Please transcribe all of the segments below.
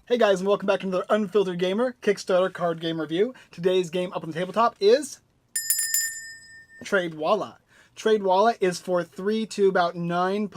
Hey guys, and welcome back to another Unfiltered Gamer Kickstarter card game review. Today's game up on the tabletop is Tradewala. Tradewala is for 3 to about 8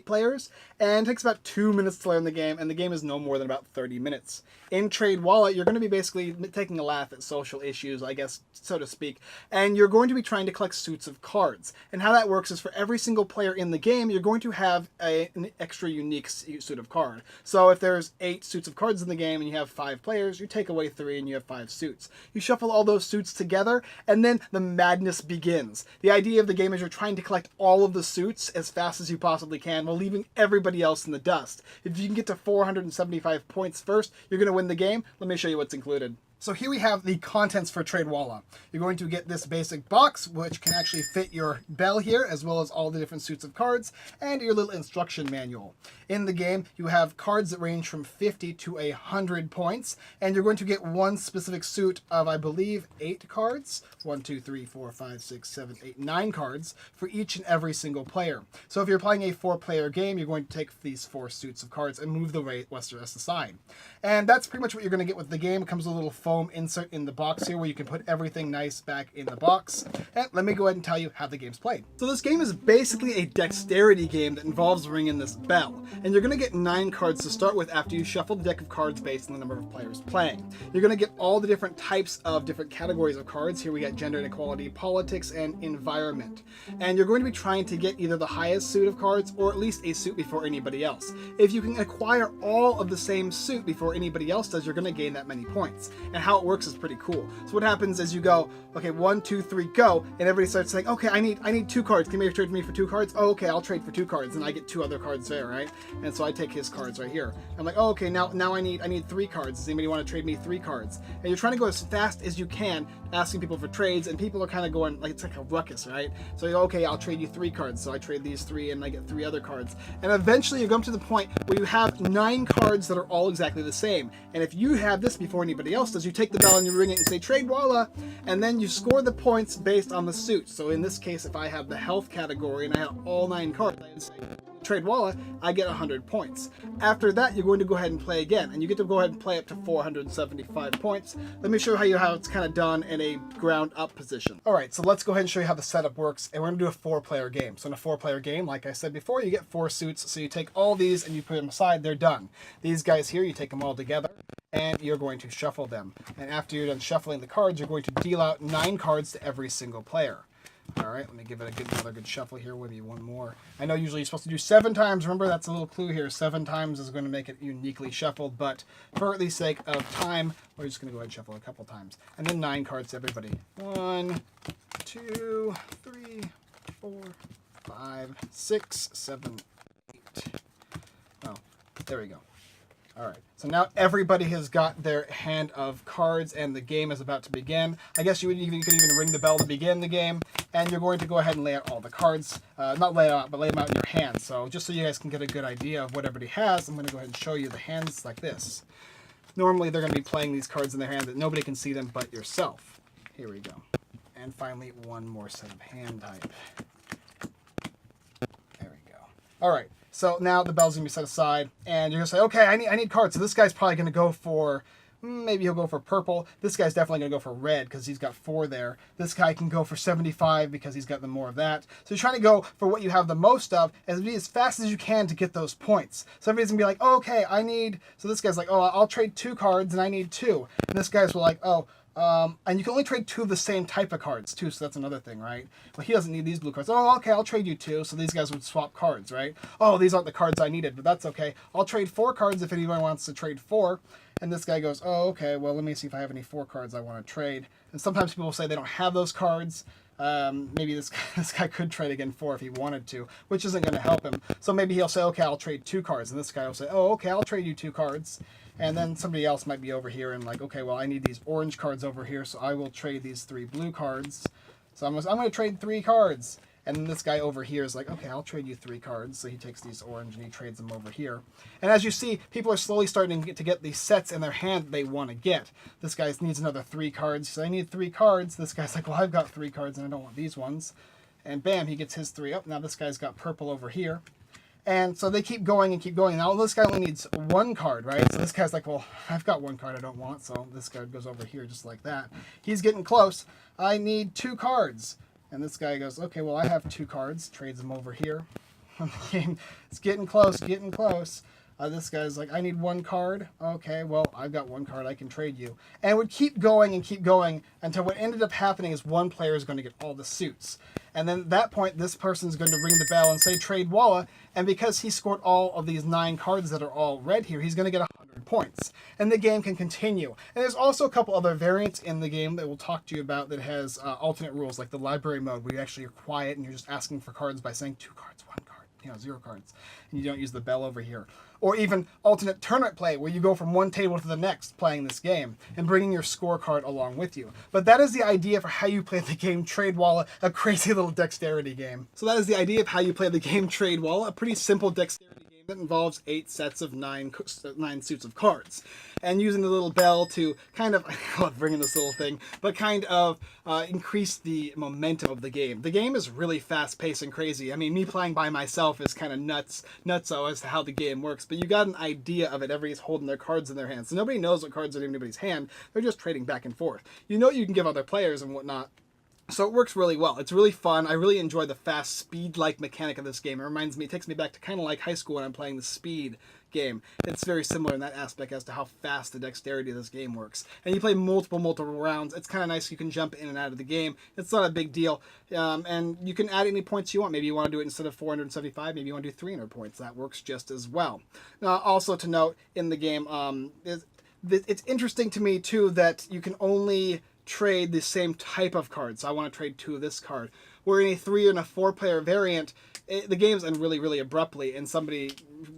players, and takes about 2 minutes to learn the game, and the game is no more than about 30 minutes. In Tradewala, you're going to be basically taking a laugh at social issues, I guess, so to speak, and you're going to be trying to collect suits of cards. And how that works is for every single player in the game, you're going to have an extra unique suit of card. So if there's 8 suits of cards in the game and you have 5 players, you take away 3 and you have 5 suits. You shuffle all those suits together, and then the madness begins. The idea of the game is you're trying to collect all of the suits as fast as you possibly can while leaving everybody else in the dust. If you can get to 475 points first, you're going to win the game. Let me show you what's included. So here we have the contents for Tradewala. You're going to get this basic box, which can actually fit your bell here, as well as all the different suits of cards, and your little instruction manual. In the game, you have cards that range from 50 to 100 points, and you're going to get one specific suit of, I believe, 8 cards. 1, 2, 3, 4, 5, 6, 7, 8, 9 cards for each and every single player. So if you're playing a 4-player game, you're going to take these 4 suits of cards and move the rest aside. And that's pretty much what you're going to get with the game. It comes with a little foam insert in the box here where you can put everything nice back in the box. And let me go ahead and tell you how the game's played. So this game is basically a dexterity game that involves ringing this bell. And you're going to get 9 cards to start with after you shuffle the deck of cards based on the number of players playing. You're going to get all the different types of different categories of cards. Here we got gender inequality, politics, and environment. And you're going to be trying to get either the highest suit of cards or at least a suit before anybody else. If you can acquire all of the same suit before anybody else does, you're going to gain that many points. And how it works is pretty cool. So what happens is you go, okay, 1, 2, 3, go, and everybody starts saying, okay, I need 2 cards. Can you trade me for 2 cards? Oh, okay, I'll trade for 2 cards, and I get 2 other cards there, right? And so I take his cards right here. I'm like, oh, okay, now I need 3 cards. Does anybody want to trade me 3 cards? And you're trying to go as fast as you can, asking people for trades, and people are kind of going, like, it's like a ruckus, right? So you go, okay, I'll trade you 3 cards. So I trade these 3, and I get 3 other cards. And eventually you come to the point where you have 9 cards that are all exactly the same. And if you have this before anybody else does, you take the bell and you ring it and say Tradewala, and then you score the points based on the suit. So in this case, if I have the health category and I have all 9 cards, I say Tradewala, I get 100 points. After that, you're going to go ahead and play again, and you get to go ahead and play up to 475 points. Let me show you how it's kind of done in a ground up position. All right, so let's go ahead and show you how the setup works, and we're going to do a 4-player game. So in a 4-player game, like I said before, you get 4 suits, so you take all these and you put them aside, they're done. These guys here, you take them all together, and you're going to shuffle them. And after you're done shuffling the cards, you're going to deal out 9 cards to every single player. All right, let me give it another good shuffle here. Maybe one more. I know usually you're supposed to do 7 times. Remember, that's a little clue here. 7 times is going to make it uniquely shuffled, but for the sake of time, we're just going to go ahead and shuffle a couple times. And then 9 cards to everybody. 1, 2, 3, 4, 5, 6, 7, 8. Oh, there we go. All right, so now everybody has got their hand of cards and the game is about to begin. I guess you could even ring the bell to begin the game, and you're going to go ahead and lay out all the cards. Not lay them out, but lay them out in your hand. So just so you guys can get a good idea of what everybody has, I'm going to go ahead and show you the hands like this. Normally they're going to be playing these cards in their hand that nobody can see them but yourself. Here we go. And finally, one more set of hand type. There we go. All right. So now the bell's going to be set aside, and you're going to say, okay, I need cards. So this guy's probably going to go for, maybe he'll go for purple. This guy's definitely going to go for red because he's got 4 there. This guy can go for 75 because he's got the more of that. So you're trying to go for what you have the most of and be as fast as you can to get those points. So everybody's going to be like, oh, okay, so this guy's like, oh, I'll trade 2 cards and I need 2. And this guy's like, oh, and you can only trade 2 of the same type of cards, too, so that's another thing, right? Well, he doesn't need these blue cards. Oh, okay, I'll trade you 2, so these guys would swap cards, right? Oh, these aren't the cards I needed, but that's okay. I'll trade 4 cards if anyone wants to trade 4. And this guy goes, oh, okay, well, let me see if I have any 4 cards I want to trade. And sometimes people will say they don't have those cards. Maybe this guy could trade again 4 if he wanted to, which isn't going to help him. So maybe he'll say, okay, I'll trade 2 cards. And this guy will say, oh, okay, I'll trade you 2 cards. And then somebody else might be over here and like, okay, well, I need these orange cards over here, so I will trade these 3 blue cards. So I'm going to trade 3 cards. And then this guy over here is like, okay, I'll trade you 3 cards. So he takes these orange and he trades them over here. And as you see, people are slowly starting to get these sets in their hand that they want to get. This guy needs another 3 cards. So I need 3 cards. This guy's like, well, I've got 3 cards and I don't want these ones. And bam, he gets his 3 up. Now this guy's got purple over here. And so they keep going and keep going. Now this guy only needs one card, right? So this guy's like, well, I've got one card I don't want, so this card goes over here just like that. He's getting close. I need 2 cards. And this guy goes, okay, well, I have 2 cards. Trades them over here. The game is getting close, getting close. This guy's like, I need 1 card. Okay, well, I've got 1 card. I can trade you. And it would keep going and keep going until what ended up happening is one player is going to get all the suits. And then at that point, this person's going to ring the bell and say Tradewala. And because he scored all of these 9 cards that are all red here, he's going to get 100 points. And the game can continue. And there's also a couple other variants in the game that we'll talk to you about that has alternate rules, like the library mode, where you actually are quiet and you're just asking for cards by saying 2 cards, 1 card, 0 cards. And you don't use the bell over here. Or even alternate tournament play, where you go from one table to the next playing this game and bringing your scorecard along with you. But that is the idea for how you play the game Tradewala, a crazy little dexterity game. So that is the idea of how you play the game Tradewala, a pretty simple dexterity game that involves 8 sets of 9 suits of cards. And using the little bell to kind of, I love bringing this little thing, but kind of increase the momentum of the game. The game is really fast-paced and crazy. I mean, me playing by myself is kind of nutso as to how the game works, but you got an idea of it. Everybody's holding their cards in their hands. So nobody knows what cards are in anybody's hand. They're just trading back and forth. You know you can give other players and whatnot. So it works really well. It's really fun. I really enjoy the fast speed-like mechanic of this game. It takes me back to kind of like high school when I'm playing the speed game. It's very similar in that aspect as to how fast the dexterity of this game works. And you play multiple rounds. It's kind of nice. You can jump in and out of the game. It's not a big deal. And you can add any points you want. Maybe you want to do it instead of 475. Maybe you want to do 300 points. That works just as well. Now, also to note in the game, it's interesting to me too that you can only trade the same type of cards. So I want to trade 2 of this card. Where in a 3 and a 4 player variant, the game's end really, really abruptly and somebody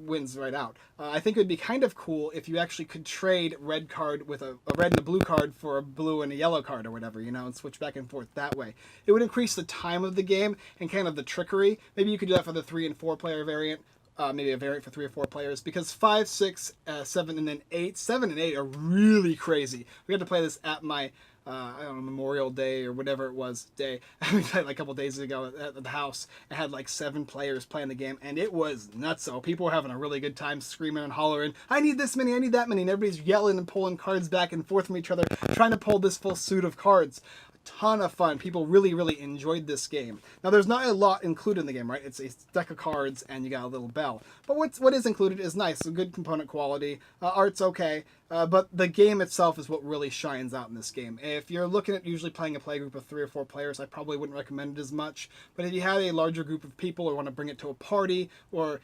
wins right out. I think it would be kind of cool if you actually could trade red card with a red and a blue card for a blue and a yellow card or whatever, you know, and switch back and forth that way. It would increase the time of the game and kind of the trickery. Maybe you could do that for the 3 and 4 player variant. Maybe a variant for 3 or 4 players, because 5, 6, 7, and then 8. 7 and 8 are really crazy. We got to play this at my I don't know, Memorial Day or whatever it was day. We played like a couple days ago at the house. It had like 7 players playing the game, and it was nutso. People were having a really good time screaming and hollering, I need this many, I need that many, and everybody's yelling and pulling cards back and forth from each other, trying to pull this full suit of cards. Ton of fun. People really, really enjoyed this game. Now, there's not a lot included in the game, right? It's a deck of cards and you got a little bell. But what is included is nice. So good component quality. Art's okay. But the game itself is what really shines out in this game. If you're looking at usually playing a play group of 3 or 4 players, I probably wouldn't recommend it as much. But if you have a larger group of people or want to bring it to a party or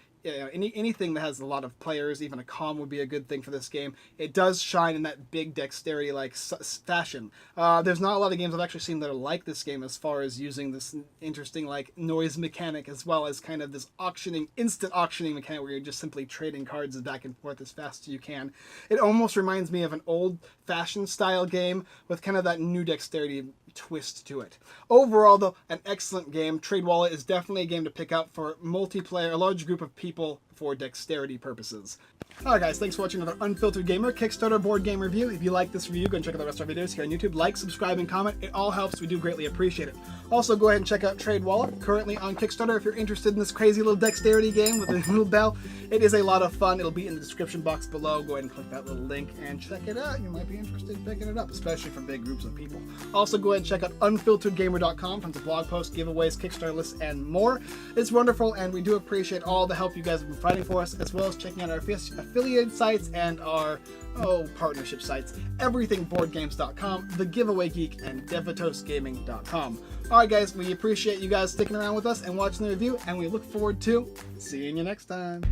anything that has a lot of players, even a comm would be a good thing for this game. It does shine in that big dexterity-like fashion. There's not a lot of games I've actually seen that are like this game as far as using this interesting like noise mechanic as well as kind of this instant auctioning mechanic where you're just simply trading cards back and forth as fast as you can. It almost reminds me of an old-fashioned style game with kind of that new dexterity twist to it. Overall, though, an excellent game. Tradewala is definitely a game to pick up for multiplayer, a large group of people for dexterity purposes. Alright guys, thanks for watching another Unfiltered Gamer Kickstarter board game review. If you like this review, go and check out the rest of our videos here on YouTube. Like, subscribe, and comment. It all helps. We do greatly appreciate it. Also, go ahead and check out Tradewala, currently on Kickstarter. If you're interested in this crazy little dexterity game with a little bell, it is a lot of fun. It'll be in the description box below. Go ahead and click that little link and check it out. You might be interested in picking it up, especially for big groups of people. Also, go ahead and check out unfilteredgamer.com for the blog posts, giveaways, Kickstarter lists, and more. It's wonderful, and we do appreciate all the help you guys have been fighting for us, as well as checking out our affiliate sites and our partnership sites, everythingboardgames.com, The Giveaway Geek, and devitosgaming.com. Alright guys, we appreciate you guys sticking around with us and watching the review, and we look forward to seeing you next time.